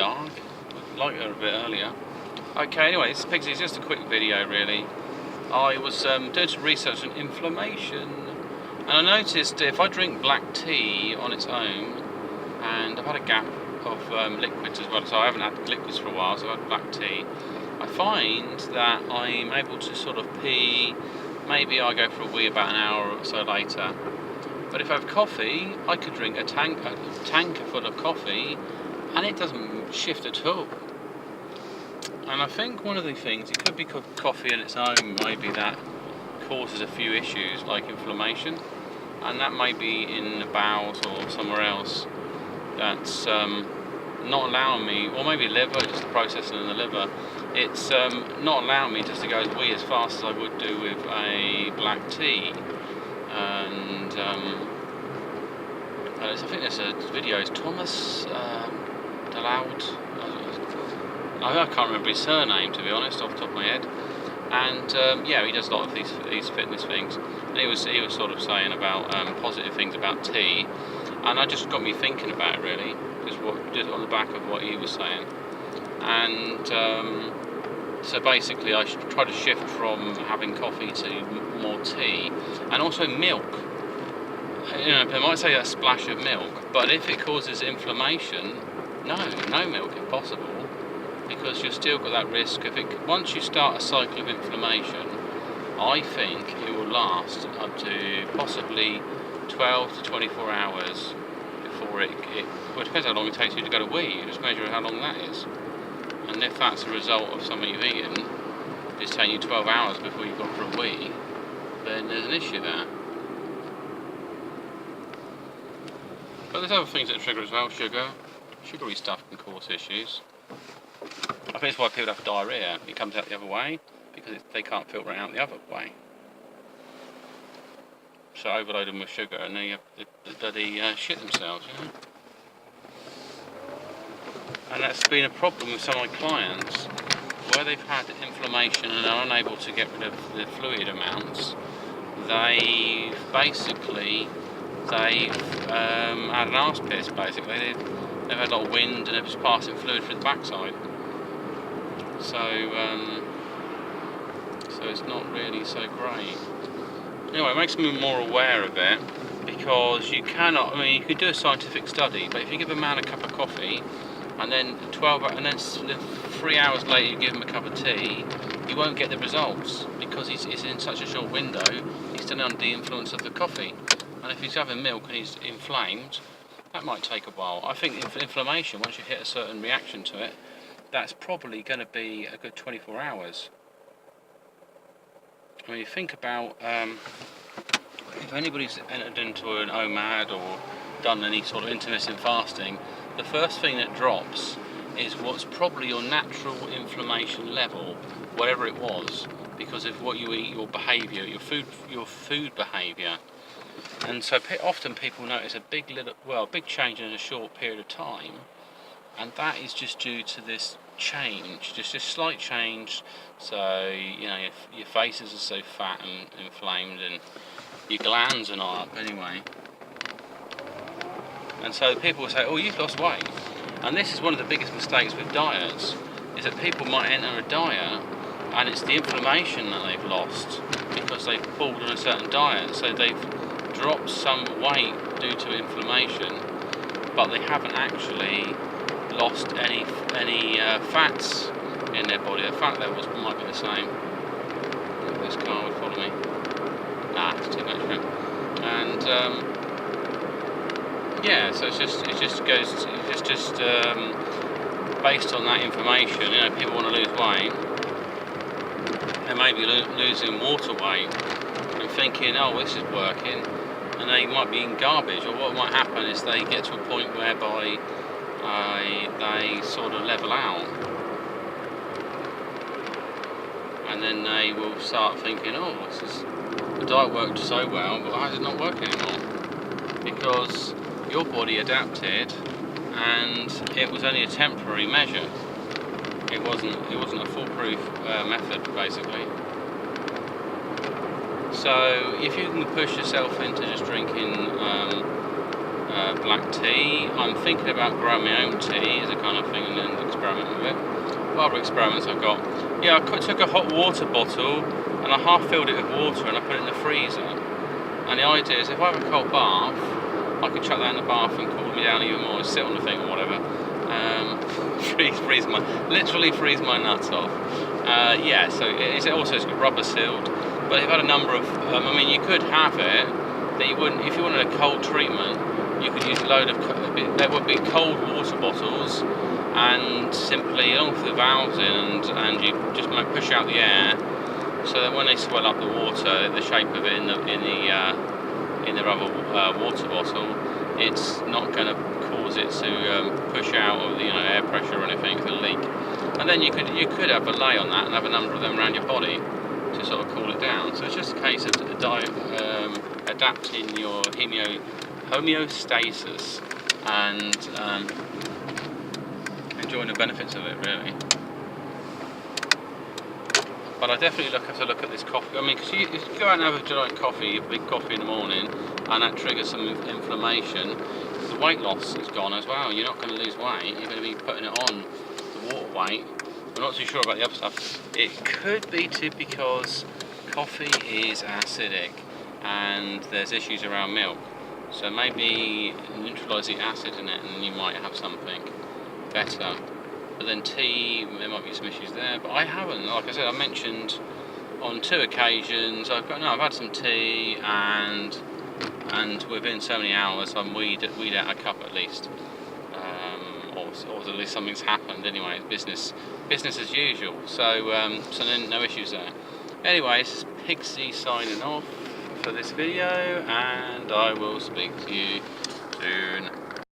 dark. I'd like her a bit earlier. Okay, anyway, this is just a quick video really. I was doing some research on inflammation, and I noticed if I drink black tea on its own, and I've had a gap of liquids as well, so I haven't had liquids for a while, so I've had black tea, I find that I'm able to sort of pee, maybe I go for a wee about an hour or so later. But if I have coffee, I could drink a tanker full of coffee and it doesn't shift at all. And I think one of the things, it could be coffee on its own, maybe that causes a few issues like inflammation, and that may be in the bowels or somewhere else that's not allowing me, or maybe liver, just the processing in the liver, it's not allowing me just to go wee as fast as I would do with a black tea. And I think there's a video, it's Thomas Delaud, I can't remember his surname to be honest off the top of my head, and yeah, he does a lot of these fitness things, and he was sort of saying about positive things about tea, and that just got me thinking about it really, just on the back of what he was saying. And so basically I should try to shift from having coffee to more tea, and also milk. You know, they might say a splash of milk, but if it causes inflammation, no milk if possible, because you've still got that risk of it. Once you start a cycle of inflammation, I think it will last up to possibly 12 to 24 hours before well, it depends how long it takes you to go to wee. You just measure how long that is. And if that's a result of something you've eaten, it's taking you 12 hours before you've gone for a wee, then there's an issue there. But there's other things that trigger as well. Sugary stuff can cause issues. I think it's why people have diarrhea. It comes out the other way because they can't filter it out the other way. So overload them with sugar and then you have the bloody shit themselves, you know. And that's been a problem with some of my clients where they've had inflammation and are unable to get rid of the fluid amounts. They've had an arse piss basically. They've had a lot of wind and they're just passing fluid through the backside. So it's not really so great. Anyway, it makes me more aware of it, because you cannot, I mean, you could do a scientific study, but if you give a man a cup of coffee and then 3 hours later you give him a cup of tea, you won't get the results, because he's in such a short window, he's still under the influence of the coffee. And if he's having milk and he's inflamed, that might take a while. I think inflammation, once you hit a certain reaction to it, that's probably going to be a good 24 hours. I mean, you think about if anybody's entered into an OMAD or done any sort of intermittent fasting, the first thing that drops is what's probably your natural inflammation level, whatever it was, because of what you eat, your behaviour, your food behaviour. And so often people notice a big change in a short period of time, and that is just due to this change, just a slight change. So you know, your faces are so fat and inflamed, and your glands are not up anyway. And so people will say, "Oh, you've lost weight," and this is one of the biggest mistakes with diets, is that people might enter a diet and it's the inflammation that they've lost because they've pulled on a certain diet. So they've dropped some weight due to inflammation, but they haven't actually lost any fats in their body. The fat levels might be the same. This car would follow me. Nah, it's too much for him. And yeah, so it's just based on that information. You know, people want to lose weight. They may be losing water weight and thinking, "Oh, this is working," and they might be in garbage. Or what might happen is they get to a point whereby they sort of level out, and then they will start thinking, "Oh, the diet worked so well, but why is it not working anymore?" Because your body adapted, and it was only a temporary measure. It wasn't a foolproof method, basically. So if you can push yourself into just drinking black tea. I'm thinking about growing my own tea as a kind of thing and then experiment with it. What other experiments I've got? Yeah, I took a hot water bottle and I half filled it with water and I put it in the freezer. And the idea is if I have a cold bath, I can chuck that in the bath and cool me down even more, sit on the thing or whatever. Literally freeze my nuts off. Yeah, so it's also rubber sealed, but they've had a number of, I mean, you could have it that you wouldn't, if you wanted a cold treatment, you could use a load of, there would be cold water bottles, and simply along with the valves in, and you just push out the air, so that when they swell up the water, the shape of it in the rubber water bottle, it's not going to cause it to push out of the air pressure or anything, to leak. And then you could have a lay on that and have a number of them around your body to sort of cool it down. So it's just a case of adapting your homeostasis and enjoying the benefits of it, really. But I definitely have to look at this coffee. I mean, because if you go out and have a giant coffee, a big coffee in the morning, and that triggers some inflammation, the weight loss is gone as well. You're not going to lose weight. You're going to be putting it on the water weight. I'm not too sure about the other stuff. It could be because coffee is acidic, and there's issues around milk. So maybe neutralise the acid in it, and you might have something better. But then tea, there might be some issues there, but I haven't. Like I said, I mentioned on 2 occasions, I've had some tea, and within so many hours I'm weed out a cup at least, or at least something's happened anyway. Business as usual. So then no issues there. Anyway, this is Pigsy signing off for this video, and I will speak to you soon.